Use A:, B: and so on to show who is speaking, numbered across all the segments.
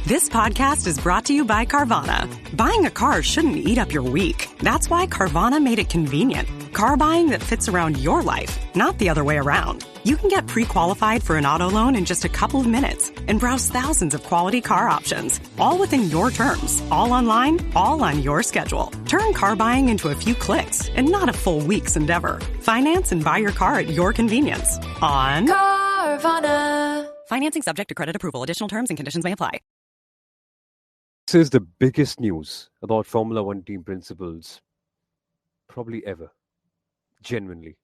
A: This podcast is brought to you by Carvana. Buying a car shouldn't eat up your week. That's why Carvana made it convenient. Car buying that fits around your life, not the other way around. You can get pre-qualified for an auto loan in just a couple of minutes and browse thousands of quality car options, all within your terms, all online, all on your schedule. Turn car buying into a few clicks and not a full week's endeavor. Finance and buy your car at your convenience on Carvana. Financing subject to credit approval. Additional terms and conditions may apply.
B: This is the biggest news about Formula One team principals probably ever. Genuinely.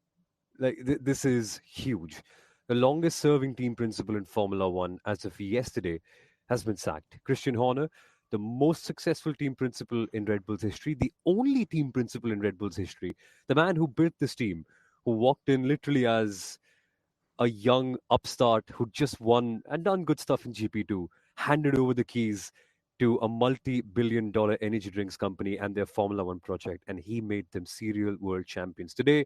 B: This is huge. The longest serving team principal in Formula One as of yesterday has been sacked. Christian Horner, the most successful team principal in Red Bull's history, the only team principal in Red Bull's history, the man who built this team, who walked in literally as a young upstart who just won and done good stuff in GP2, handed over the keys to a multi-billion-dollar energy drinks company and their Formula One project, and he made them serial world champions. Today,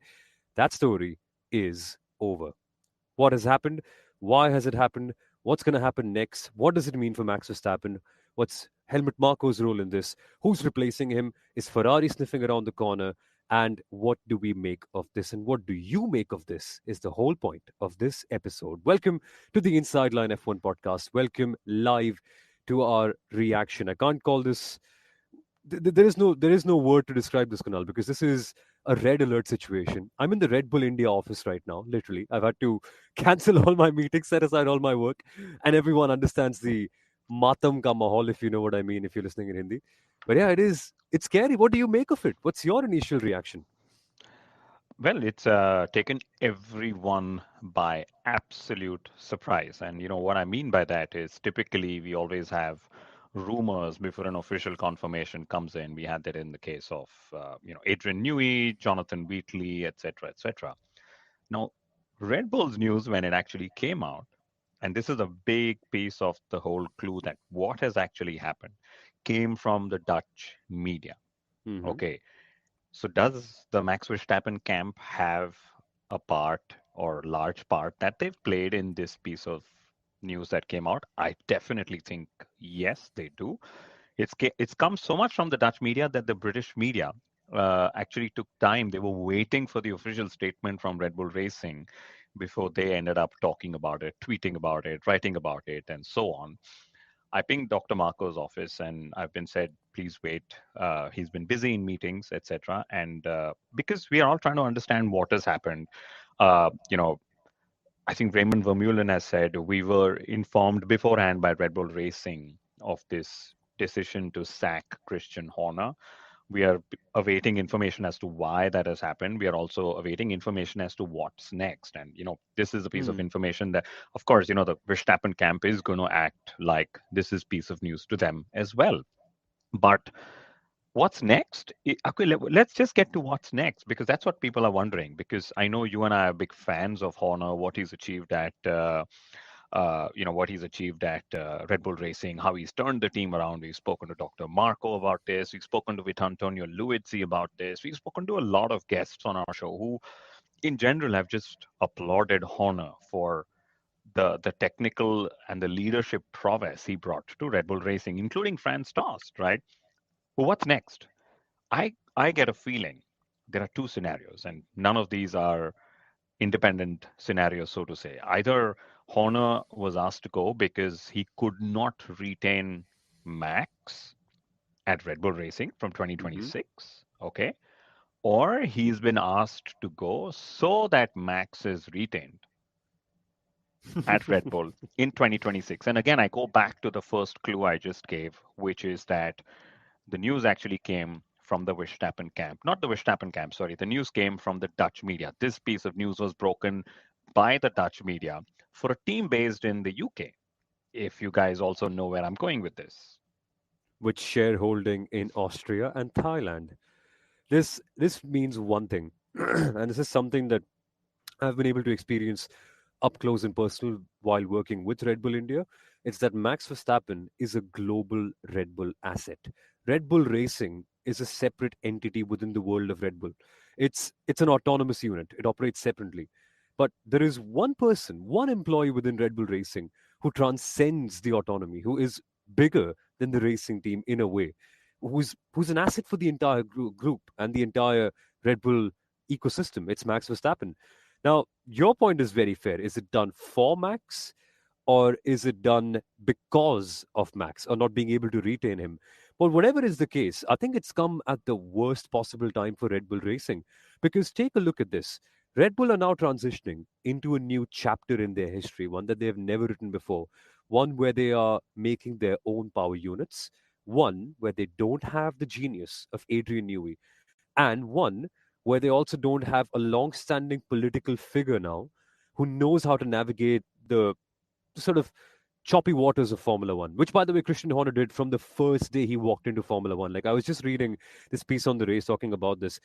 B: that story is over. What has happened? Why has it happened? What's going to happen next? What does it mean for Max Verstappen? What's Helmut Marko's role in this? Who's replacing him? Is Ferrari sniffing around the corner? And what do we make of this? And what do you make of this is the whole point of this episode. Welcome to the Inside Line F1 podcast. Welcome live to our reaction. I can't call this... There is no word to describe this, Kunal, because this is a red alert situation. I'm in the Red Bull India office right now, literally. I've had to cancel all my meetings, set aside all my work, and everyone understands the matam ka mahal, if you know what I mean, if you're listening in Hindi. But yeah, it's scary. What do you make of it? What's your initial reaction?
C: Well, it's taken everyone by absolute surprise. And, what I mean by that is typically we always have rumors before an official confirmation comes in. We had that in the case of, Adrian Newey, Jonathan Wheatley, etc., etc. Now, Red Bull's news, when it actually came out, and this is a big piece of the whole clue that what has actually happened, came from the Dutch media.
B: Mm-hmm.
C: Okay. So does the Max Verstappen camp have a part or large part that they've played in this piece of news that came out? I definitely think yes, they do. It's come so much from the Dutch media that the British media actually took time. They were waiting for the official statement from Red Bull Racing before they ended up talking about it, tweeting about it, writing about it, and so on. I pinged Dr. Marko's office and I've been said, please wait. He's been busy in meetings, etc. And because we are all trying to understand what has happened, I think Raymond Vermeulen has said we were informed beforehand by Red Bull Racing of this decision to sack Christian Horner. We are awaiting information as to why that has happened. We are also awaiting information as to what's next. And, this is a piece of information that, of course, the Verstappen camp is going to act like this is piece of news to them as well. But what's next? Okay, let's just get to what's next, because that's what people are wondering. Because I know you and I are big fans of Horner, what he's achieved at Red Bull Racing, how he's turned the team around. We've spoken to Dr. Marko about this. We've spoken to Vitantonio Luizzi about this. We've spoken to a lot of guests on our show who, in general, have just applauded Horner for the technical and the leadership prowess he brought to Red Bull Racing, including Franz Tost, right? Well, what's next? I get a feeling there are two scenarios, and none of these are independent scenarios, so to say. Either Horner was asked to go because he could not retain Max at Red Bull Racing from 2026, okay? Or he's been asked to go so that Max is retained at Red Bull in 2026. And again, I go back to the first clue I just gave, which is that the news actually came from the Verstappen camp. Not the Verstappen camp, sorry. The news came from the Dutch media. This piece of news was broken by the Dutch media for a team based in the UK. If you guys also know where I'm going with this.
B: With shareholding in Austria and Thailand. This means one thing, and this is something that I've been able to experience up close and personal while working with Red Bull India. It's that Max Verstappen is a global Red Bull asset. Red Bull Racing is a separate entity within the world of Red Bull. It's an autonomous unit. It operates separately. But there is one person, one employee within Red Bull Racing who transcends the autonomy, who is bigger than the racing team in a way, who's an asset for the entire group and the entire Red Bull ecosystem. It's Max Verstappen. Now, your point is very fair. Is it done for Max? Or is it done because of Max or not being able to retain him? But whatever is the case, I think it's come at the worst possible time for Red Bull Racing. Because take a look at this. Red Bull are now transitioning into a new chapter in their history, one that they have never written before, one where they are making their own power units, one where they don't have the genius of Adrian Newey, and one where they also don't have a long standing political figure now who knows how to navigate the sort of choppy waters of Formula One, which, by the way, Christian Horner did from the first day he walked into Formula One. Like, I was just reading this piece on the race talking about this.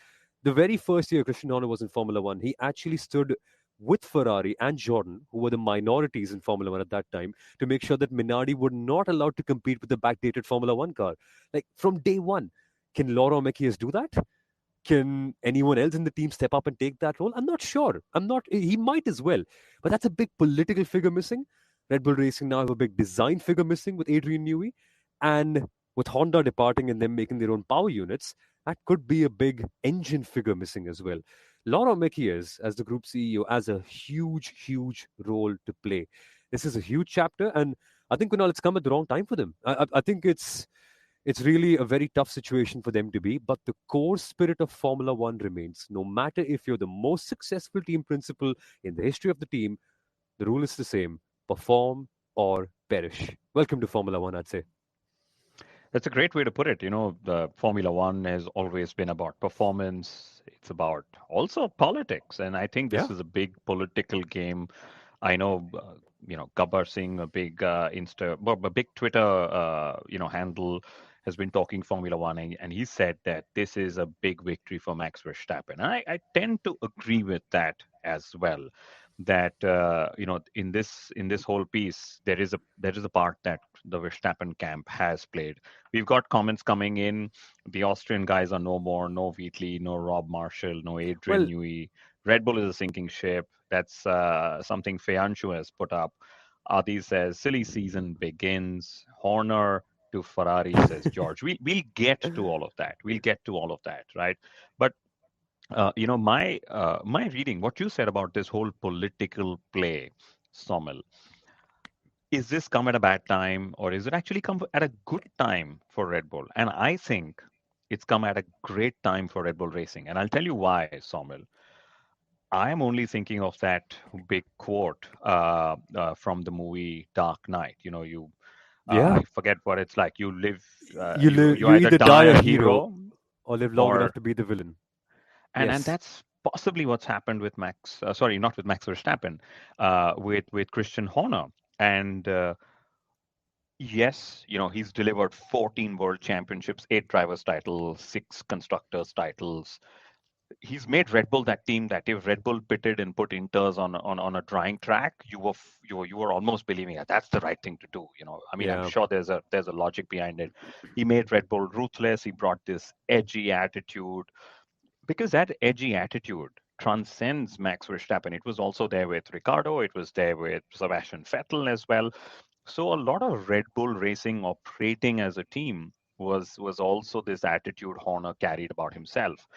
B: The very first year Christian Horner was in Formula One, he actually stood with Ferrari and Jordan, who were the minorities in Formula One at that time, to make sure that Minardi were not allowed to compete with the backdated Formula One car. Like, from day one. Can Laurent Mekies do that? Can anyone else in the team step up and take that role? I'm not sure. I'm not. He might as well, but that's a big political figure missing. Red Bull Racing now have a big design figure missing with Adrian Newey, and with Honda departing and them making their own power units, that could be a big engine figure missing as well. Laurent Mekies, as the group CEO, has a huge, huge role to play. This is a huge chapter, and I think Kunal, it's come at the wrong time for them. I think it's really a very tough situation for them to be, but the core spirit of Formula One remains. No matter if you're the most successful team principal in the history of the team, the rule is the same: perform or perish. Welcome to Formula One, I'd say.
C: That's a great way to put it. The Formula One has always been about performance. It's about also politics. And I think
B: Yeah.
C: this is a big political game. I know, Gabbar Singh, a big a big Twitter, handle, has been talking Formula One, and he said that this is a big victory for Max Verstappen. And I tend to agree with that as well. That in this whole piece, there is a part that the Verstappen camp has played. We've got comments coming in. The Austrian guys are no more. No Wheatley, no Rob Marshall, no Adrian
B: Well,
C: Newey. Red Bull is a sinking ship. That's something Feyanshu has put up. Adi says, silly season begins. Horner to Ferrari, says George. We'll get to all of that. We'll get to all of that, right? But my reading, what you said about this whole political play, Somil, is this come at a bad time or is it actually come at a good time for Red Bull? And I think it's come at a great time for Red Bull Racing. And I'll tell you why, Somil. I am only thinking of that big quote from the movie Dark Knight.
B: yeah.
C: I forget what it's like. You live, you
B: You
C: either
B: either
C: die
B: die a
C: a
B: hero
C: hero,
B: or live long enough
C: or
B: to be the villain.
C: and
B: Yes.
C: that's possibly what's happened with Max. Sorry, not with Max Verstappen, with Christian Horner. And yes, he's delivered 14 world championships, 8 drivers' titles, 6 constructors' titles. He's made Red Bull that team that if Red Bull pitted and put Inters on a drying track, you were almost believing that that's the right thing to do. I mean, I'm
B: Yeah.
C: sure there's a logic behind it. He made Red Bull ruthless. He brought this edgy attitude because that edgy attitude transcends Max Verstappen. It was also there with Ricardo. It was there with Sebastian Vettel as well. So a lot of Red Bull Racing operating as a team was also this attitude Horner carried about himself.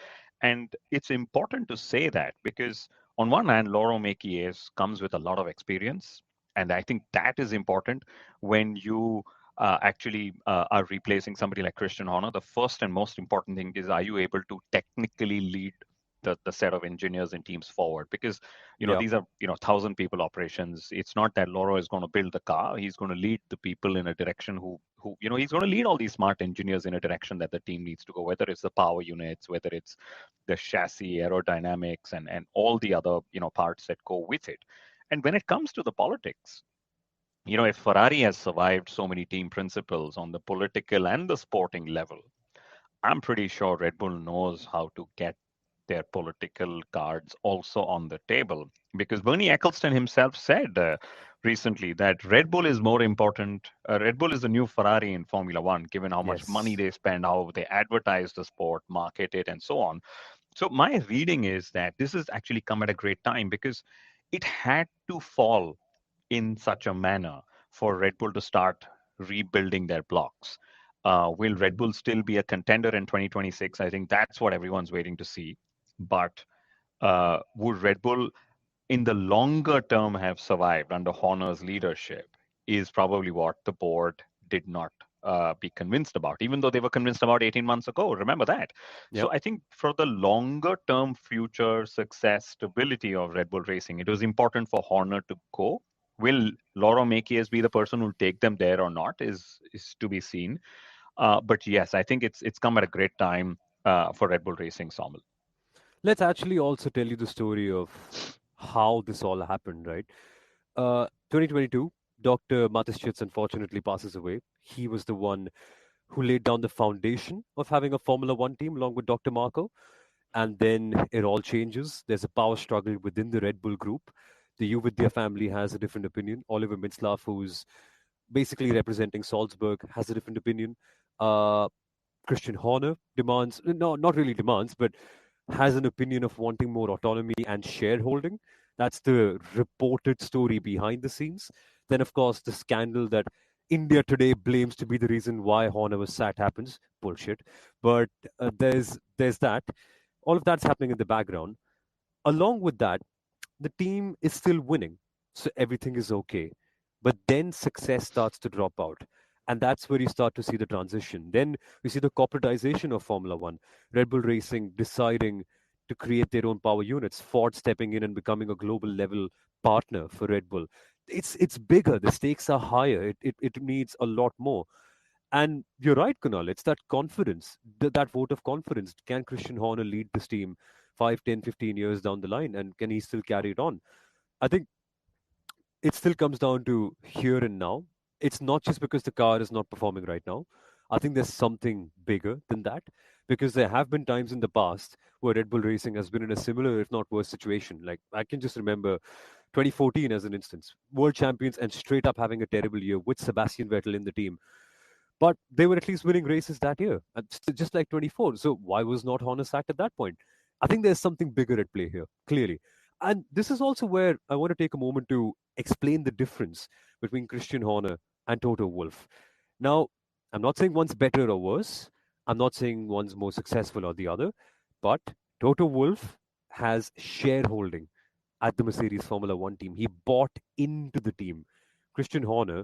C: And it's important to say that because on one hand, Laurent Mekies comes with a lot of experience. And I think that is important when you actually are replacing somebody like Christian Horner. The first and most important thing is, are you able to technically lead the set of engineers and teams forward? Because
B: Yeah.
C: these are 1,000 people operations. It's not that Laurent is going to build the car. He's going to lead the people in a direction who he's going to lead all these smart engineers in a direction that the team needs to go, whether it's the power units, whether it's the chassis, aerodynamics, and all the other parts that go with it. And when it comes to the politics, if Ferrari has survived so many team principles on the political and the sporting level, I'm pretty sure Red Bull knows how to get their political cards also on the table. Because Bernie Ecclestone himself said recently that Red Bull is more important. Red Bull is the new Ferrari in Formula One, given how much money
B: Yes.
C: they spend, how they advertise the sport, market it, and so on. So my reading is that this has actually come at a great time because it had to fall in such a manner for Red Bull to start rebuilding their blocks. Will Red Bull still be a contender in 2026? I think that's what everyone's waiting to see. But would Red Bull in the longer term have survived under Horner's leadership is probably what the board did not be convinced about, even though they were convinced about 18 months ago. Remember that.
B: Yep.
C: So I think for the longer term future success, stability of Red Bull Racing, it was important for Horner to go. Will Laurent Mekies be the person who'll take them there or not is to be seen. But yes, I think it's come at a great time for Red Bull Racing, Somil.
B: Let's actually also tell you the story of how this all happened, right? 2022, Dr. Mateschitz unfortunately passes away. He was the one who laid down the foundation of having a Formula One team along with Dr. Marko. And then it all changes. There's a power struggle within the Red Bull group. The Uvidya family has a different opinion. Oliver Mintzlaff, who's basically representing Salzburg, has a different opinion. Uh, Christian Horner demands, no, not really demands, but has an opinion of wanting more autonomy and shareholding. That's the reported story behind the scenes. Then, of course, the scandal that India Today blames to be the reason why Horner was sacked happens. Bullshit. But there's that. All of that's happening in the background. Along with that, the team is still winning, so everything is okay. But then success starts to drop out. And that's where you start to see the transition. Then we see the corporatization of Formula One, Red Bull Racing deciding to create their own power units, Ford stepping in and becoming a global level partner for Red Bull. It's bigger, the stakes are higher, it needs a lot more. And you're right, Kunal. It's that confidence, that vote of confidence. Can Christian Horner lead this team 5, 10, 15 years down the line? And can he still carry it on? I think it still comes down to here and now. It's not just because the car is not performing right now. I think there's something bigger than that because there have been times in the past where Red Bull Racing has been in a similar, if not worse, situation. Like I can just remember 2014 as an instance, world champions and straight up having a terrible year with Sebastian Vettel in the team, but they were at least winning races that year, just like 24. So why was not Horner sacked at that point? I think there's something bigger at play here, clearly. And this is also where I want to take a moment to explain the difference between Christian Horner and Toto Wolff. Now, I'm not saying one's better or worse. I'm not saying one's more successful or the other, but Toto Wolff has shareholding at the Mercedes Formula One team. He bought into the team. Christian Horner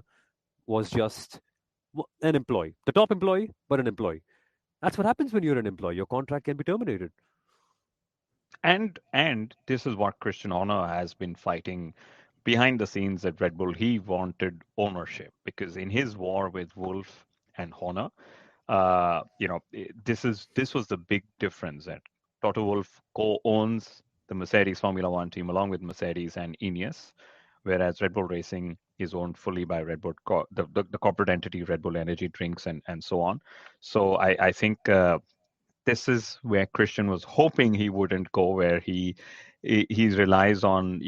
B: was just an employee, the top employee, but an employee. That's what happens when you're an employee. Your contract can be terminated.
C: And this is what Christian Horner has been fighting behind the scenes at Red Bull. He wanted ownership because in his war with Wolf and Horner, this was the big difference that Toto Wolff co-owns the Mercedes Formula One team along with Mercedes and Ineos, whereas Red Bull Racing is owned fully by Red Bull, the corporate entity Red Bull Energy Drinks and so on. So I think this is where Christian was hoping he wouldn't go, where he relies on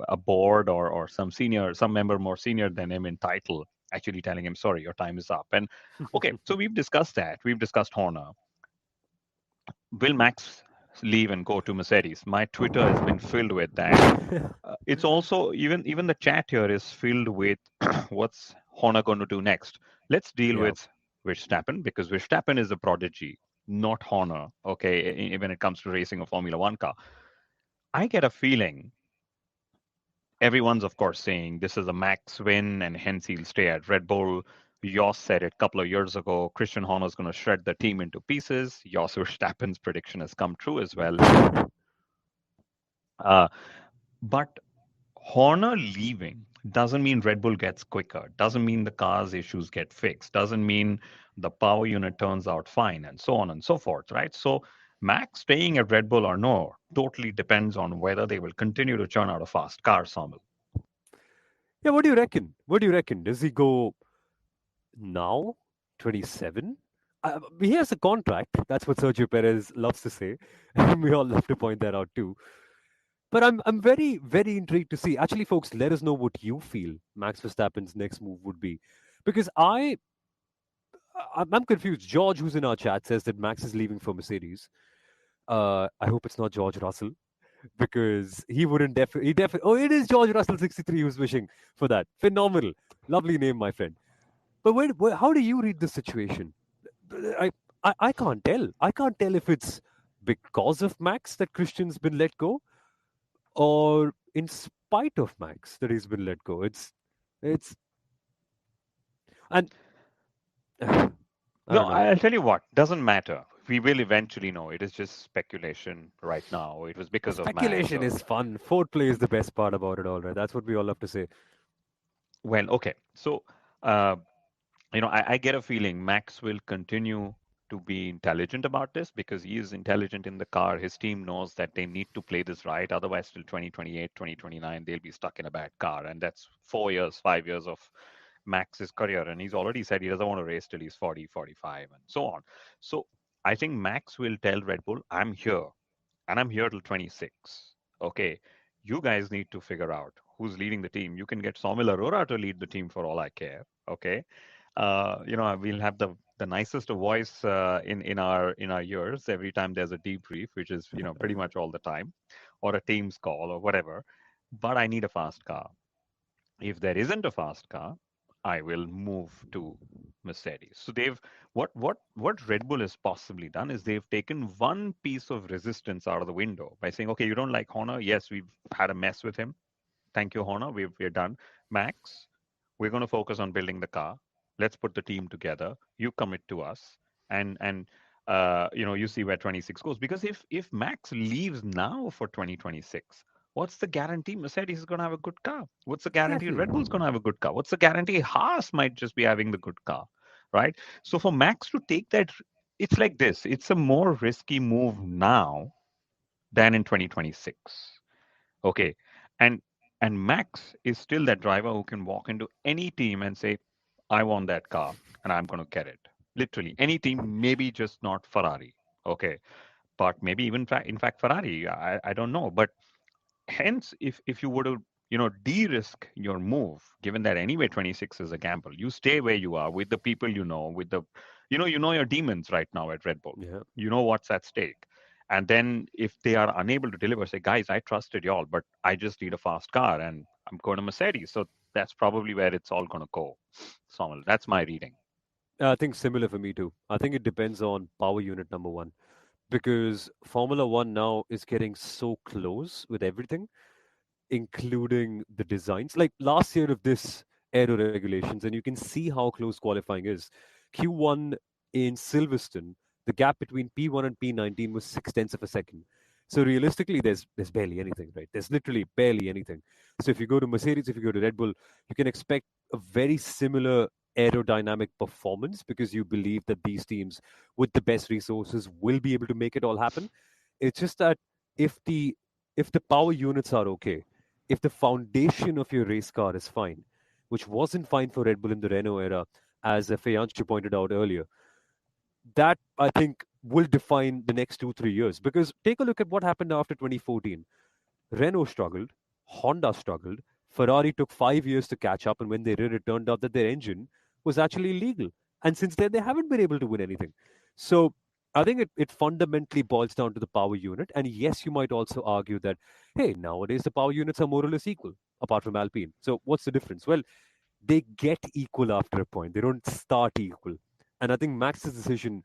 C: a board or some member more senior than him in title actually telling him, sorry, your time is up. And okay, so we've discussed that. We've discussed Horner. Will Max leave and go to Mercedes? My Twitter has been filled with that. It's also even the chat here is filled with what's Horner going to do next. Let's deal with Verstappen because Verstappen is a prodigy, not Horner. Okay, when it comes to racing a Formula One car, I get a feeling everyone's of course saying this is a Max win and hence he'll stay at Red Bull. Jos said it a couple of years ago. Christian Horner is going to shred the team into pieces. Jos Verstappen's prediction has come true as well. But Horner leaving doesn't mean Red Bull gets quicker, doesn't mean the car's issues get fixed, doesn't mean the power unit turns out fine, and so on and so forth, right? So Max staying at Red Bull or no totally depends on whether they will continue to churn out a fast car, Somil.
B: Yeah, what do you reckon? What do you reckon? Does he go now, 27? He has a contract. That's what Sergio Perez loves to say. And we all love to point that out too. But I'm very, very intrigued to see. Actually, folks, let us know what you feel Max Verstappen's next move would be. Because I'm confused. George, who's in our chat, says that Max is leaving for Mercedes. I hope it's not George Russell because he wouldn't definitely. Oh, it is George Russell 63 who's wishing for that. Phenomenal. Lovely name, my friend. But how do you read the situation? I, I can't tell. I can't tell if it's because of Max that Christian's been let go, or in spite of Max that he's been let go. It's and I
C: No,
B: don't know.
C: I'll tell you what, doesn't matter. We will eventually know. It is just speculation right now. It was because of Max
B: Speculation
C: or,
B: is fun. Foreplay is the best part about it all, right? That's what we all love to say.
C: well, okay. So, uh, I get a feeling Max will continue to be intelligent about this because he is intelligent in the car. His team knows that they need to play this right. Otherwise, till 2028, 2029, they'll be stuck in a bad car. And that's 4 years, 5 years of Max's career. And he's already said he doesn't want to race till he's 40, 45, and so on. So I think Max will tell Red Bull, I'm here and I'm here till 26. Okay. You guys need to figure out who's leading the team. You can get Soumil Arora to lead the team for all I care. Okay. We'll have the nicest voice in our ears every time there's a debrief, which is pretty much all the time, or a Teams call or whatever. But I need a fast car. If there isn't a fast car, I will move to Mercedes. So they've what Red Bull has possibly done is they've taken one piece of resistance out of the window by saying, okay, you don't like Horner. Yes, we've had a mess with him. Thank you, Horner. We're done. Max, we're going to focus on building the car. Let's put the team together. You commit to us, and you see where 26 goes. Because if Max leaves now for 2026, what's the guarantee Mercedes is going to have a good car? What's the guarantee
B: Exactly.
C: Red Bull's going to have a good car? What's the guarantee Haas might just be having the good car, right? So for Max to take that, it's like this. It's a more risky move now than in 2026. Okay. And and Max is still that driver who can walk into any team and say, I want that car and I'm going to get it. Literally any team, maybe just not Ferrari. Okay. But maybe even in fact Ferrari. I don't know. But hence, if you were to de-risk your move, given that anyway 26 is a gamble, you stay where you are with the people with the your demons right now at Red Bull.
B: Yeah.
C: You know what's at stake. And then if they are unable to deliver, say, guys, I trusted y'all, but I just need a fast car and I'm going to Mercedes. So that's probably where it's all going to go. Somal, that's my reading.
B: I think similar for me too. I think it depends on power unit number one, because Formula One now is getting so close with everything, including the designs. Like last year of this aero regulations, and you can see how close qualifying is. Q1 in Silverstone, the gap between P1 and P19 was 6 tenths of a second. So realistically, there's barely anything, right? There's literally barely anything. So if you go to Mercedes, if you go to Red Bull, you can expect a very similar aerodynamic performance because you believe that these teams with the best resources will be able to make it all happen. It's just that if the if the power units are okay, if the foundation of your race car is fine, which wasn't fine for Red Bull in the Renault era, as Fayanshu pointed out earlier, that I think will define the next 2 3 years. Because take a look at what happened after 2014. Renault struggled, Honda struggled, Ferrari took 5 years to catch up, and when they did, it turned out that their engine was actually illegal. And since then, they haven't been able to win anything. So I think it fundamentally boils down to the power unit. And yes, you might also argue that, hey, nowadays the power units are more or less equal, apart from Alpine. So what's the difference? Well, they get equal after a point, they don't start equal. And I think Max's decision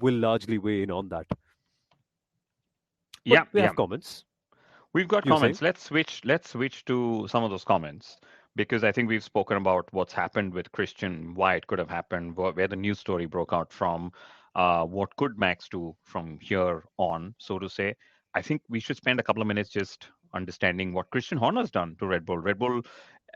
B: will largely weigh in on that. But
C: Yeah,
B: we
C: yeah.
B: have comments.
C: We've got
B: You're saying?
C: comments. Let's switch to some of those comments because I think we've spoken about what's happened with Christian, why it could have happened, where the news story broke out from, what could Max do from here on, so to say. I think we should spend a couple of minutes just understanding what Christian Horner's done to Red Bull. Red Bull,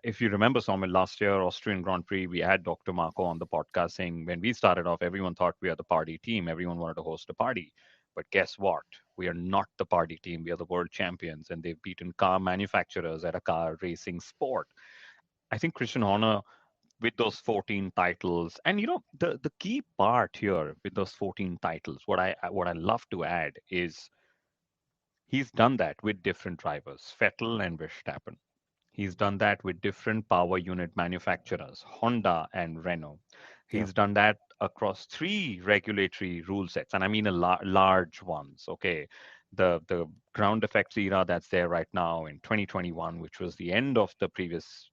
C: if you remember, Somil, last year, Austrian Grand Prix, we had Dr. Marko on the podcast saying when we started off, everyone thought we are the party team. Everyone wanted to host a party. But guess what? We are not the party team. We are the world champions, and they've beaten car manufacturers at a car racing sport. I think Christian Horner, with those 14 titles, and the key part here with those 14 titles, what I love to add is he's done that with different drivers, Vettel and Verstappen. He's done that with different power unit manufacturers, Honda and Renault.
B: Yeah.
C: He's done that across three regulatory rule sets, and I mean large ones. Okay, the ground effects era that's there right now in 2021, which was the end of the previous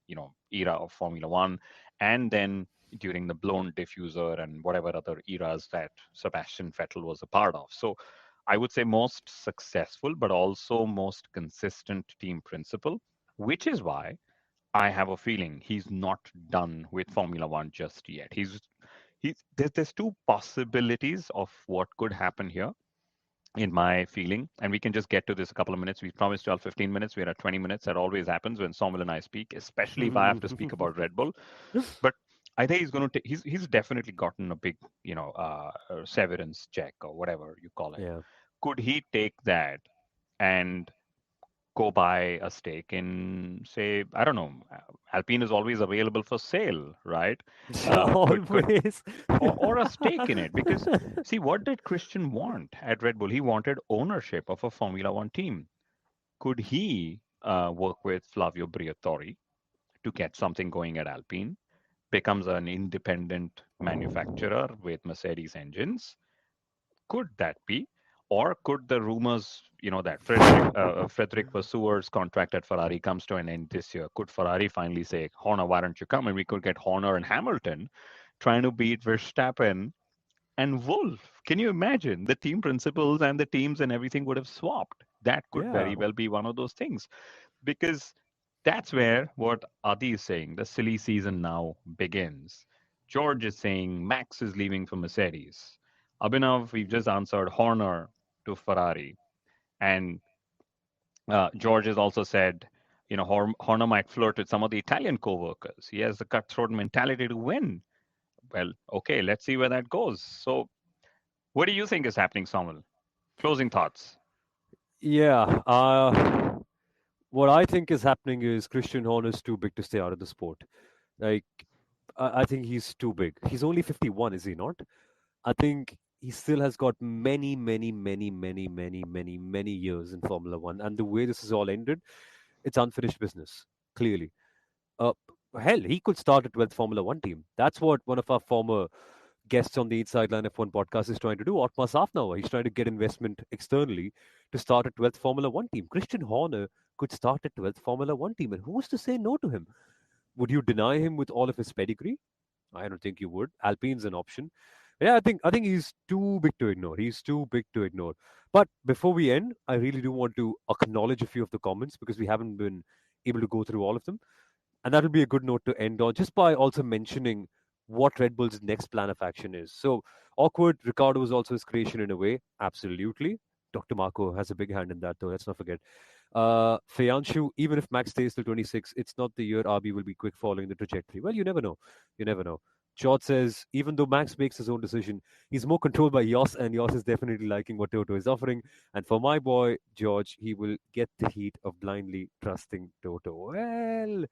C: era of Formula One, and then during the blown diffuser and whatever other eras that Sebastian Vettel was a part of. So I would say most successful, but also most consistent team principal, which is why I have a feeling he's not done with Formula One just yet. There's two possibilities of what could happen here in my feeling, and we can just get to this a couple of minutes. We promised y'all 15 minutes. We're at 20 minutes. That always happens when Samuel and I speak, especially if I have to speak about Red Bull. But I think he's going to. He's definitely gotten a big, severance check or whatever you call it.
B: Yeah.
C: Could he take that and go buy a stake in, say, I don't know, Alpine is always available for sale, right? Could
B: Always.
C: or a stake in it, because see, what did Christian want at Red Bull? He wanted ownership of a Formula One team. Could he work with Flavio Briatore to get something going at Alpine? Becomes an independent manufacturer with Mercedes engines. Could that be? Or could the rumors, that Frederick Vasseur's contract at Ferrari comes to an end this year? Could Ferrari finally say, Horner, why don't you come? And we could get Horner and Hamilton trying to beat Verstappen and Wolf. Can you imagine? The team principals and the teams and everything would have swapped. That could
B: Yeah.
C: very well be one of those things, because that's where what Adi is saying, the silly season now begins. George is saying Max is leaving for Mercedes. Abhinav, we've just answered Horner to Ferrari. And George has also said, Horner might flirt with some of the Italian co workers. He has the cutthroat mentality to win. Well, okay, let's see where that goes. So, what do you think is happening, Samuel? Closing thoughts.
B: Yeah. What I think is happening is Christian Horner's too big to stay out of the sport. Like, I think he's too big. He's only 51, is he not? I think he still has got many, many, many, many, many, many, many years in Formula One. And the way this is all ended, it's unfinished business, clearly. Uh, Hell, he could start a 12th Formula One team. That's what one of our former guests on the Inside Line F1 podcast is trying to do. Otmar Safnauer, he's trying to get investment externally to start a 12th Formula One team. Christian Horner could start a 12th Formula One team. And who's to say no to him? Would you deny him with all of his pedigree? I don't think you would. Alpine's an option. Yeah, I think he's too big to ignore. He's too big to ignore. But before we end, I really do want to acknowledge a few of the comments because we haven't been able to go through all of them. And that'll be a good note to end on, just by also mentioning what Red Bull's next plan of action is. So, awkward, Ricardo was also his creation in a way. Absolutely. Dr. Marko has a big hand in that, though. Let's not forget. Feyanshu, even if Max stays till 26, it's not the year RB will be quick following the trajectory. Well, you never know. You never know. George says, even though Max makes his own decision, he's more controlled by Yoss, and Yoss is definitely liking what Toto is offering. And for my boy, George, he will get the heat of blindly trusting Toto. Well,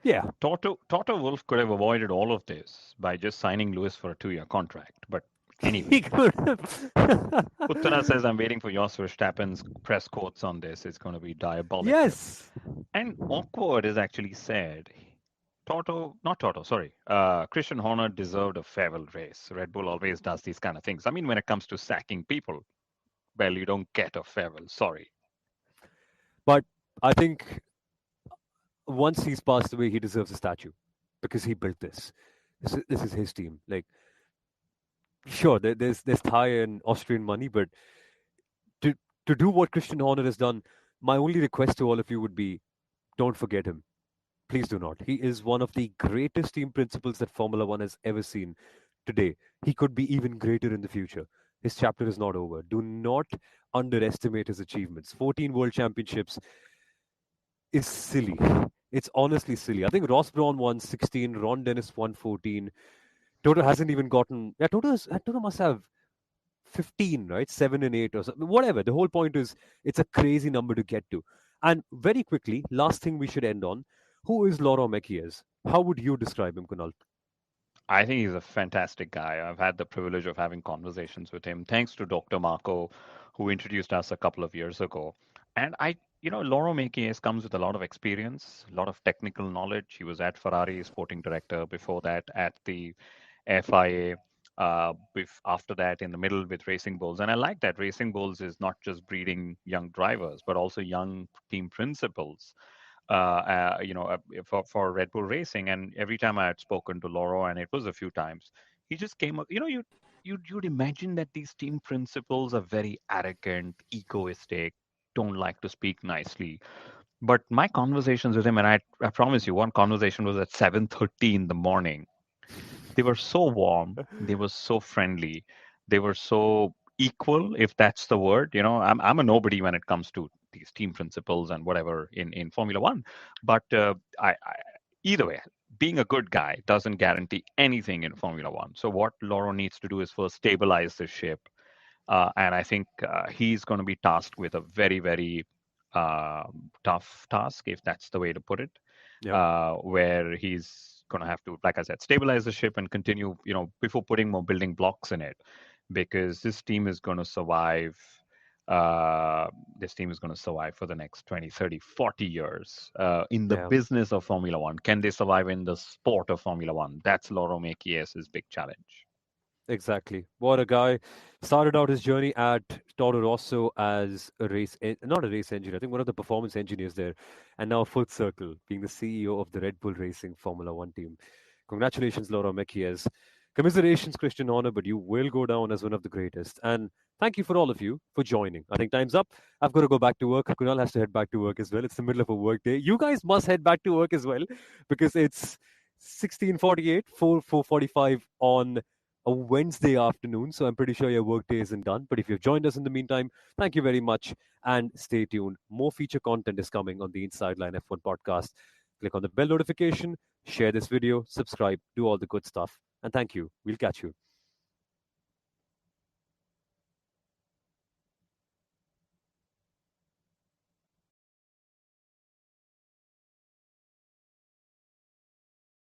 B: yeah.
C: Toto Wolf could have avoided all of this by just signing Lewis for a 2-year contract. But
B: He
C: anyway,
B: could have.
C: Uttara says, I'm waiting for Jos Verstappen's press quotes on this. It's going to be diabolical.
B: Yes.
C: And awkward is actually said, Christian Horner deserved a farewell race. Red Bull always does these kind of things. I mean, when it comes to sacking people, well, you don't get a farewell. Sorry.
B: But I think once he's passed away, he deserves a statue because he built this. This is his team. Like, sure, there's Thai and Austrian money, but to to do what Christian Horner has done, my only request to all of you would be, don't forget him. Please do not. He is one of the greatest team principals that Formula One has ever seen today. He could be even greater in the future. His chapter is not over. Do not underestimate his achievements. 14 world championships is silly. It's honestly silly. I think Ross Brawn won 16, Ron Dennis won 14. Toto hasn't even gotten. Yeah, Toto must have 15, right? 7 and 8 or something. Whatever. The whole point is it's a crazy number to get to. And very quickly, last thing we should end on. Who is Laurent Mekies? How would you describe him, Kunal?
C: I think he's a fantastic guy. I've had the privilege of having conversations with him. Thanks to Dr. Marco, who introduced us a couple of years ago. And Laurent Mekies comes with a lot of experience, a lot of technical knowledge. He was at Ferrari, sporting director. Before that, at the FIA. After that, in the middle with Racing Bulls. And I like that Racing Bulls is not just breeding young drivers, but also young team principals. for Red Bull Racing. And every time I had spoken to Laurent, and it was a few times, he just came up. You'd imagine that these team principals are very arrogant, egoistic, don't like to speak nicely. But my conversations with him, and I promise you, one conversation was at 7:30 in the morning. They were so warm, they were so friendly, they were so equal, if that's the word. I'm a nobody when it comes to these team principles and whatever in Formula One. But either way, being a good guy doesn't guarantee anything in Formula One. So what Laurent needs to do is first stabilize the ship, and I think he's going to be tasked with a very, very tough task, if that's the way to put it,
B: Yep.
C: where he's going to have to, like I said, stabilize the ship and continue, before putting more building blocks in it, because this team is going to survive. This team is going to survive for the next 20, 30, 40 years in the
B: Yeah.
C: business of Formula One. Can they survive in the sport of Formula One? That's Laurent Mekies' big challenge.
B: Exactly. What a guy. Started out his journey at Toro Rosso as not a race engineer, I think one of the performance engineers there, and now full circle, being the CEO of the Red Bull Racing Formula One team. Congratulations, Laurent Mekies. Commiserations, Christian Horner, but you will go down as one of the greatest. And thank you for all of you for joining. I think time's up. I've got to go back to work. Kunal has to head back to work as well. It's the middle of a work day. You guys must head back to work as well because it's 16:48, 4:45 on a Wednesday afternoon. So I'm pretty sure your workday isn't done. But if you've joined us in the meantime, thank you very much and stay tuned. More feature content is coming on the Inside Line F1 podcast. Click on the bell notification, share this video, subscribe, do all the good stuff. And thank you. We'll catch you